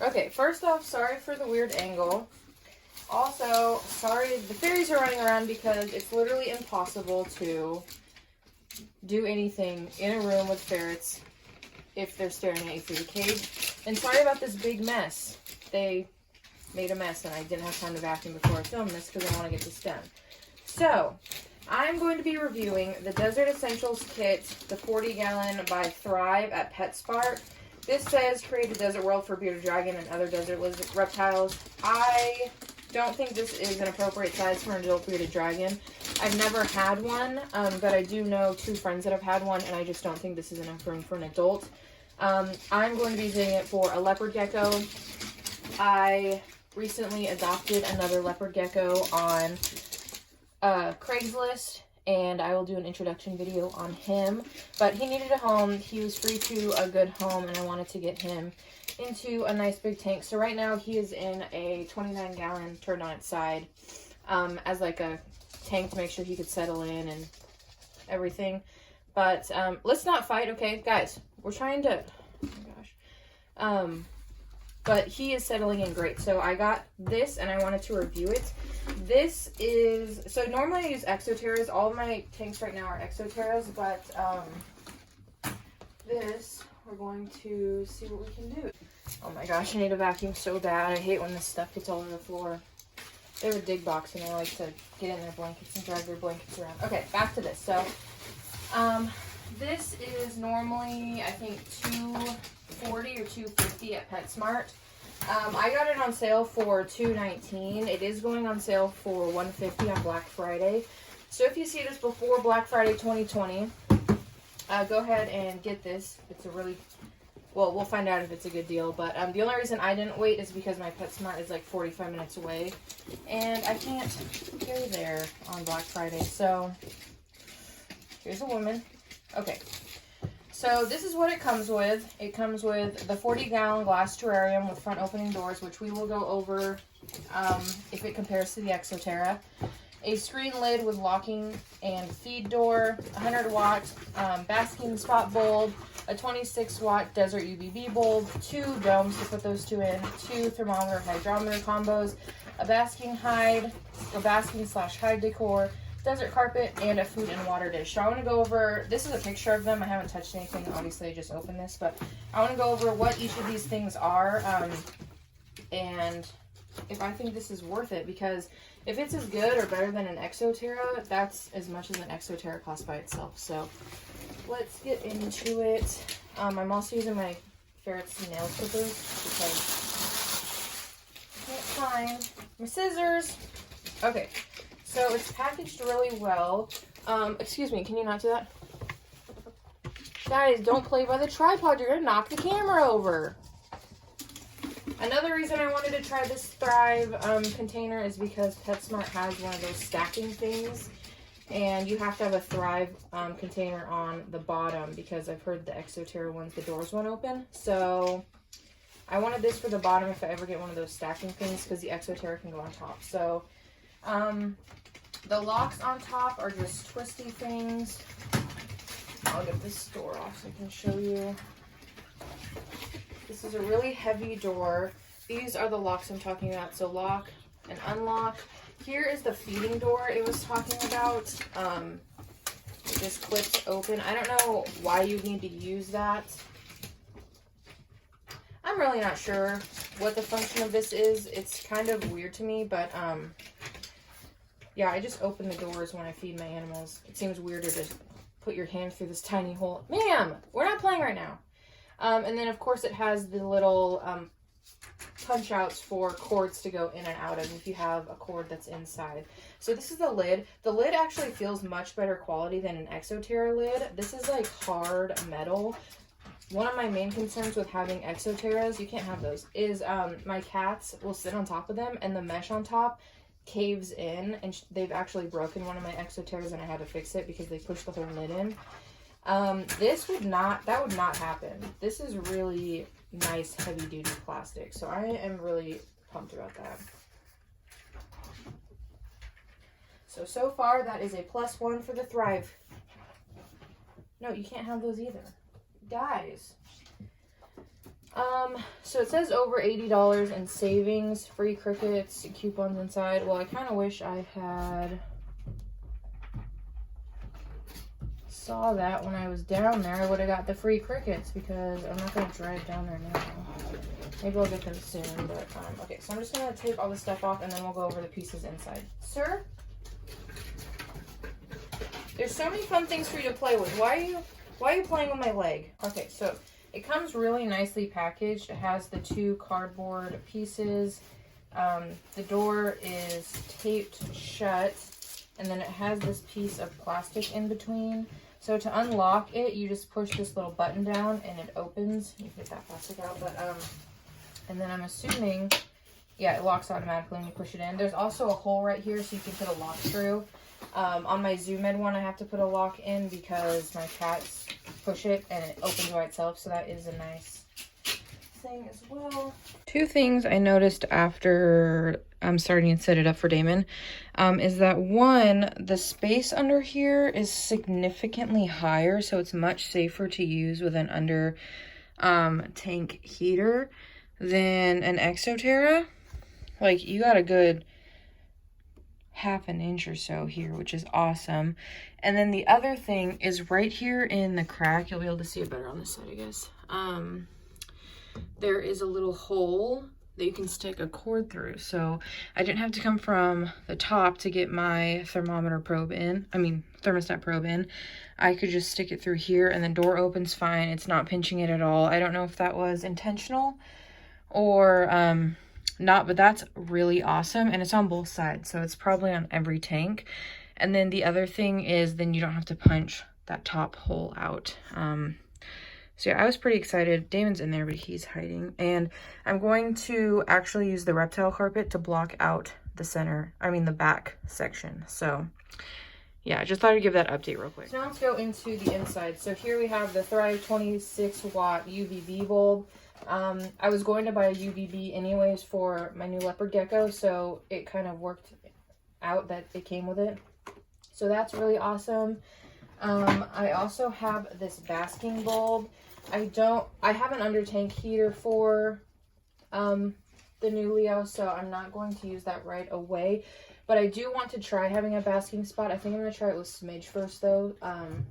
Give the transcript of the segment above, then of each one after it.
Okay, first off, sorry for the weird angle. Also, sorry the fairies are running around because it's literally impossible to do anything in a room with ferrets if they're staring at you through the cage. And sorry about this big mess. They made a mess and I didn't have time to vacuum before I filmed this because I want to get this done. So, I'm going to be reviewing the Desert Essentials Kit, the 40-gallon by Thrive at PetSmart. This says, create a desert world for bearded dragon and other desert reptiles. I don't think this is an appropriate size for an adult bearded dragon. I've never had one, but I do know 2 friends that have had one, and I just don't think this is enough room for an adult. I'm going to be using it for a leopard gecko. I recently adopted another leopard gecko on Craigslist, and I will do an introduction video on him. But he needed a home. He was free to a good home, and I wanted to get him into a nice big tank. So right now he is in a 29-gallon turned on its side as like a tank to make sure he could settle in and everything. But let's not fight, okay? Guys, we're trying to... Oh my gosh. But he is settling in great. So I got this and I wanted to review it. This is, so normally I use Exoterras. All of my tanks right now are Exoterras, but this, we're going to see what we can do. Oh my gosh, I need a vacuum so bad. I hate when this stuff gets all over the floor. They have a dig box and they like to get in their blankets and drag their blankets around. Okay, back to this. So, this is normally, I think, $240 or $250 at PetSmart. I got it on sale for $219. It is going on sale for $150 on Black Friday. So if you see this before Black Friday 2020, go ahead and get this. It's a really, well, we'll find out if it's a good deal. But the only reason I didn't wait is because my PetSmart is like 45 minutes away. And I can't go there on Black Friday. So here's a woman. Okay. So this is what it comes with. It comes with the 40-gallon glass terrarium with front opening doors, which we will go over if it compares to the Exoterra. A screen lid with locking and feed door, 100-watt basking spot bulb, a 26-watt desert UVB bulb, 2 domes to put those 2 in, 2 thermometer hydrometer combos, a basking hide, or basking/hide decor, desert carpet, and a food and water dish. So I want to go over, this is a picture of them. I haven't touched anything, obviously I just opened this, but I want to go over what each of these things are, and if I think this is worth it, because if it's as good or better than an Exoterra, that's as much as an Exoterra costs by itself. So let's get into it. I'm also using my ferret's nail clippers because I can't find my scissors. Okay. So it's packaged really well. Excuse me, can you not do that? Guys, don't play by the tripod. You're gonna knock the camera over. Another reason I wanted to try this Thrive container is because PetSmart has one of those stacking things. And you have to have a Thrive container on the bottom because I've heard the Exoterra ones, the doors won't open. So I wanted this for the bottom if I ever get one of those stacking things because the Exoterra can go on top. So, the locks on top are just twisty things. I'll get this door off so I can show you. This is a really heavy door. These are the locks I'm talking about. So lock and unlock. Here is the feeding door it was talking about. It just clips open. I don't know why you need to use that. I'm really not sure what the function of this is. It's kind of weird to me, but yeah, I just open the doors when I feed my animals. It seems weirder to put your hand through this tiny hole. Ma'am, we're not playing right now. And then, of course, it has the little punch outs for cords to go in and out of if you have a cord that's inside. So this is the lid. The lid actually feels much better quality than an Exoterra lid. This is like hard metal. One of my main concerns with having Exoterras, you can't have those, is my cats will sit on top of them and the mesh on top caves in, and they've actually broken one of my Exoterras and I had to fix it because they pushed the whole lid in. That would not happen. This is really nice heavy duty plastic, so I am really pumped about that. So far that is a +1 for the Thrive. No, you can't have those either. Guys. So it says over $80 in savings, free crickets, coupons inside. Well, I kind of wish I had saw that when I was down there. I would have got the free crickets because I'm not going to drive down there now. Maybe I'll get them soon, but, okay. So I'm just going to take all the stuff off and then we'll go over the pieces inside. Sir? There's so many fun things for you to play with. Why are you playing with my leg? Okay, so it comes really nicely packaged. It has the 2 cardboard pieces. The door is taped shut, and then it has this piece of plastic in between. So to unlock it, you just push this little button down and it opens. You get that plastic out, but and then I'm assuming, yeah, it locks automatically when you push it in. There's also a hole right here so you can put a lock through. On my Zoo Med one, I have to put a lock in because my cats push it and it opens by itself. So that is a nice thing as well. 2 things I noticed after I'm starting to set it up for Damon is that 1, the space under here is significantly higher, so it's much safer to use with an under tank heater than an Exoterra. Like, you got a good half an inch or so here, which is awesome. And then the other thing is right here in the crack, you'll be able to see it better on this side, I guess. There is a little hole that you can stick a cord through. So I didn't have to come from the top to get my thermostat probe in. I could just stick it through here and the door opens fine. It's not pinching it at all. I don't know if that was intentional or not, but that's really awesome. And it's on both sides, so it's probably on every tank. And then the other thing is then you don't have to punch that top hole out. So yeah, I was pretty excited. Damon's in there, but he's hiding. And I'm going to actually use the reptile carpet to block out the back section. So yeah, I just thought I'd give that update real quick. So now let's go into the inside. So here we have the Thrive 26 watt UVB bulb. I was going to buy a UVB anyways for my new leopard gecko, so it kind of worked out that it came with it. So that's really awesome. I also have this basking bulb. I have an under tank heater for the new Leo, so I'm not going to use that right away. But I do want to try having a basking spot. I think I'm going to try it with Smidge first, though,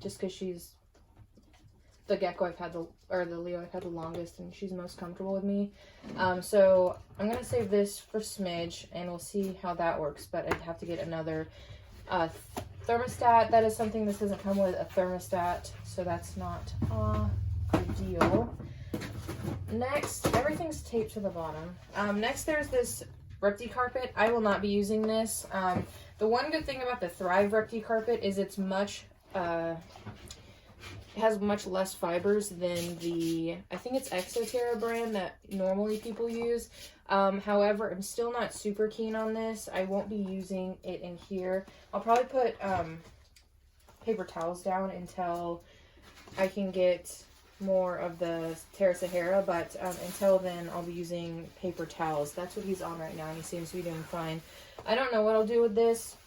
just because she's the gecko the Leo I've had the longest, and she's most comfortable with me. So I'm going to save this for Smidge, and we'll see how that works. But I'd have to get another thermostat. That is something this doesn't come with, a thermostat, so that's not ideal. Next, everything's taped to the bottom. Next, there's this Repti carpet. I will not be using this. The one good thing about the Thrive Repti carpet is it's much it has much less fibers than the, I think it's Exoterra brand that normally people use. However, I'm still not super keen on this. I won't be using it in here. I'll probably put paper towels down until I can get more of the Terra Sahara, but until then I'll be using paper towels. That's what he's on right now, and he seems to be doing fine. I don't know what I'll do with this.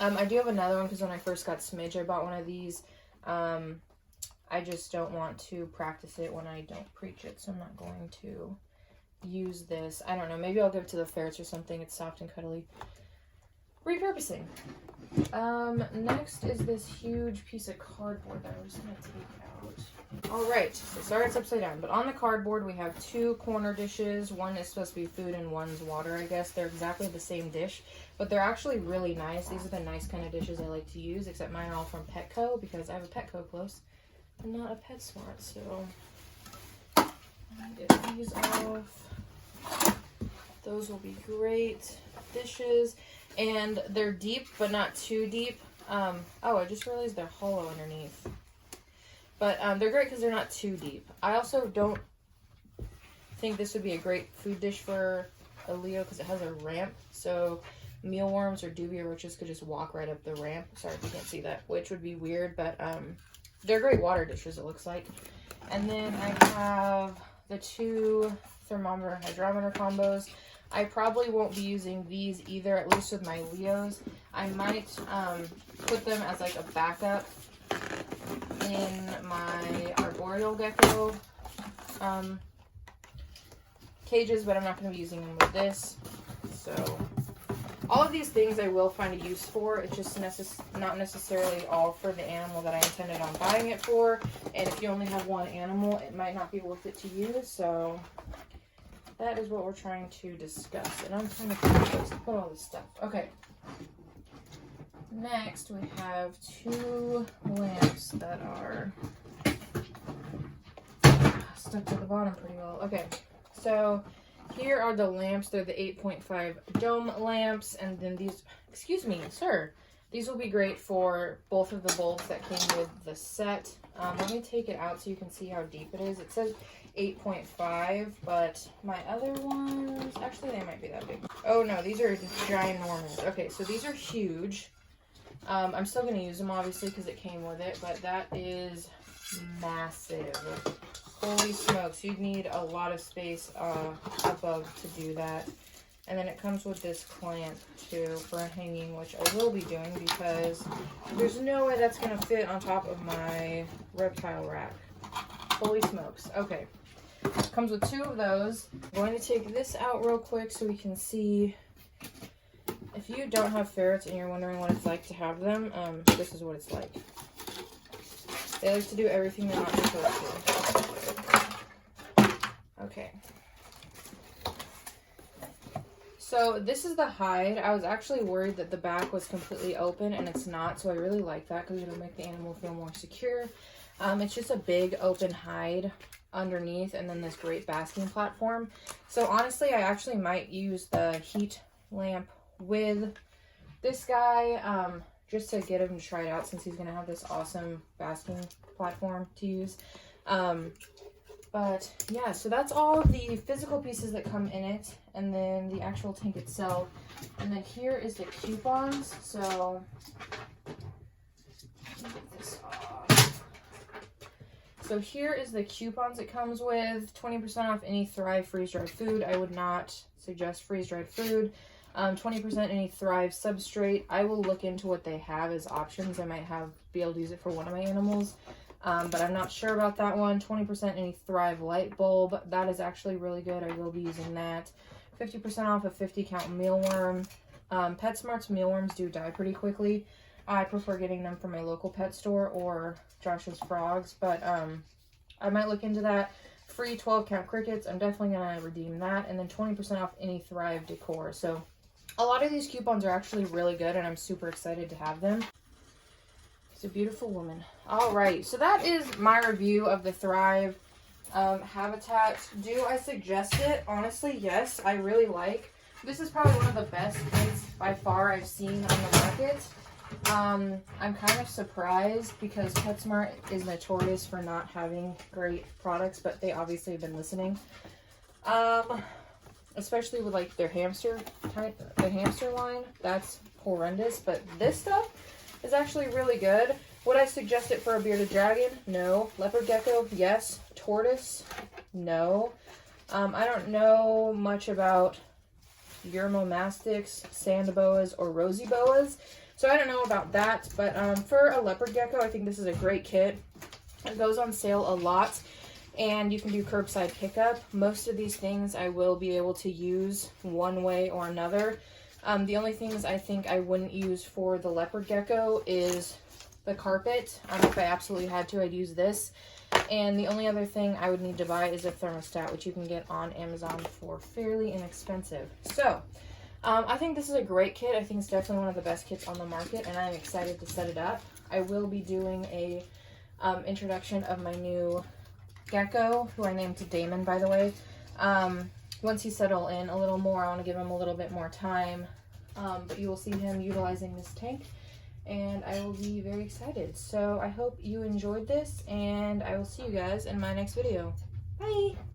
I do have another one because when I first got Smidge, I bought one of these. I just don't want to practice it when I don't preach it, so I'm not going to use this. I don't know, maybe I'll give it to the ferrets or something. It's soft and cuddly. Repurposing. Next is this huge piece of cardboard that I'm just going to take out. Alright, so sorry it's upside down, but on the cardboard we have 2 corner dishes. One is supposed to be food and one's water, I guess. They're exactly the same dish, but they're actually really nice. These are the nice kind of dishes I like to use, except mine are all from Petco because I have a Petco close. I'm not a PetSmart, so get these off. Those will be great dishes, and they're deep, but not too deep. Oh, I just realized they're hollow underneath, but they're great because they're not too deep. I also don't think this would be a great food dish for a Leo because it has a ramp, so mealworms or dubia roaches could just walk right up the ramp. Sorry if you can't see that, which would be weird, but they're great water dishes, it looks like. And then I have the 2 thermometer hydrometer combos. I probably won't be using these either, at least with my Leos. I might put them as like a backup in my arboreal gecko cages, but I'm not going to be using them with this. So all of these things I will find a use for. It's just not necessarily all for the animal that I intended on buying it for. And if you only have one animal, it might not be worth it to use. So that is what we're trying to discuss. And I'm trying to find a place to put all this stuff. Okay. Next, we have 2 lamps that are stuck to the bottom pretty well. Okay, so here are the lamps. They're the 8.5 dome lamps, and then these, excuse me, sir, these will be great for both of the bulbs that came with the set. Let me take it out so you can see how deep it is. It says 8.5, but my other ones, actually they might be that big. Oh no, these are ginormous. Okay, so these are huge. I'm still going to use them obviously because it came with it, but that is massive. Holy smokes, you'd need a lot of space above to do that. And then it comes with this clamp too for hanging, which I will be doing because there's no way that's going to fit on top of my reptile rack. Holy smokes. Okay. Comes with 2 of those. I'm going to take this out real quick so we can see. If you don't have ferrets and you're wondering what it's like to have them, this is what it's like. They like to do everything they're not supposed to. Okay. So this is the hide. I was actually worried that the back was completely open, and it's not, so I really like that because it'll make the animal feel more secure. It's just a big open hide underneath, and then this great basking platform. So honestly, I actually might use the heat lamp with this guy just to get him to try it out, since he's going to have this awesome basking platform to use. But yeah, so that's all of the physical pieces that come in it, and then the actual tank itself. And then here is the coupons. So let me get this off. So here is the coupons it comes with. 20% off any Thrive freeze-dried food. I would not suggest freeze-dried food. 20% any Thrive substrate. I will look into what they have as options. I might be able to use it for one of my animals, but I'm not sure about that one. 20% any Thrive light bulb. That is actually really good. I will be using that. 50% off a 50 count mealworm. PetSmart's mealworms do die pretty quickly. I prefer getting them from my local pet store or Josh's Frogs, but I might look into that. Free 12 count crickets. I'm definitely going to redeem that. And then 20% off any Thrive decor. So a lot of these coupons are actually really good, and I'm super excited to have them. She's a beautiful woman. All right, so that is my review of the Thrive habitat. Do I suggest it? Honestly, yes. I really like. This is probably one of the best kits by far I've seen on the market. I'm kind of surprised because PetSmart is notorious for not having great products, but they obviously have been listening. Especially with like their hamster type, the hamster line, that's horrendous. But this stuff is actually really good. Would I suggest it for a bearded dragon? No. Leopard gecko? Yes. Tortoise? No. I don't know much about Uromastics, sand boas, or rosy boas, so I don't know about that. But for a leopard gecko, I think this is a great kit. It goes on sale a lot. And you can do curbside pickup. Most of these things I will be able to use one way or another. The only things I think I wouldn't use for the leopard gecko is the carpet. If I absolutely had to, I'd use this. And the only other thing I would need to buy is a thermostat, which you can get on Amazon for fairly inexpensive. So, I think this is a great kit. I think it's definitely one of the best kits on the market, and I'm excited to set it up. I will be doing a introduction of my new gecko, who I named Damon, by the way. Once he settle in a little more, I want to give him a little bit more time, but you will see him utilizing this tank, and I will be very excited. So I hope you enjoyed this, and I will see you guys in my next video. Bye!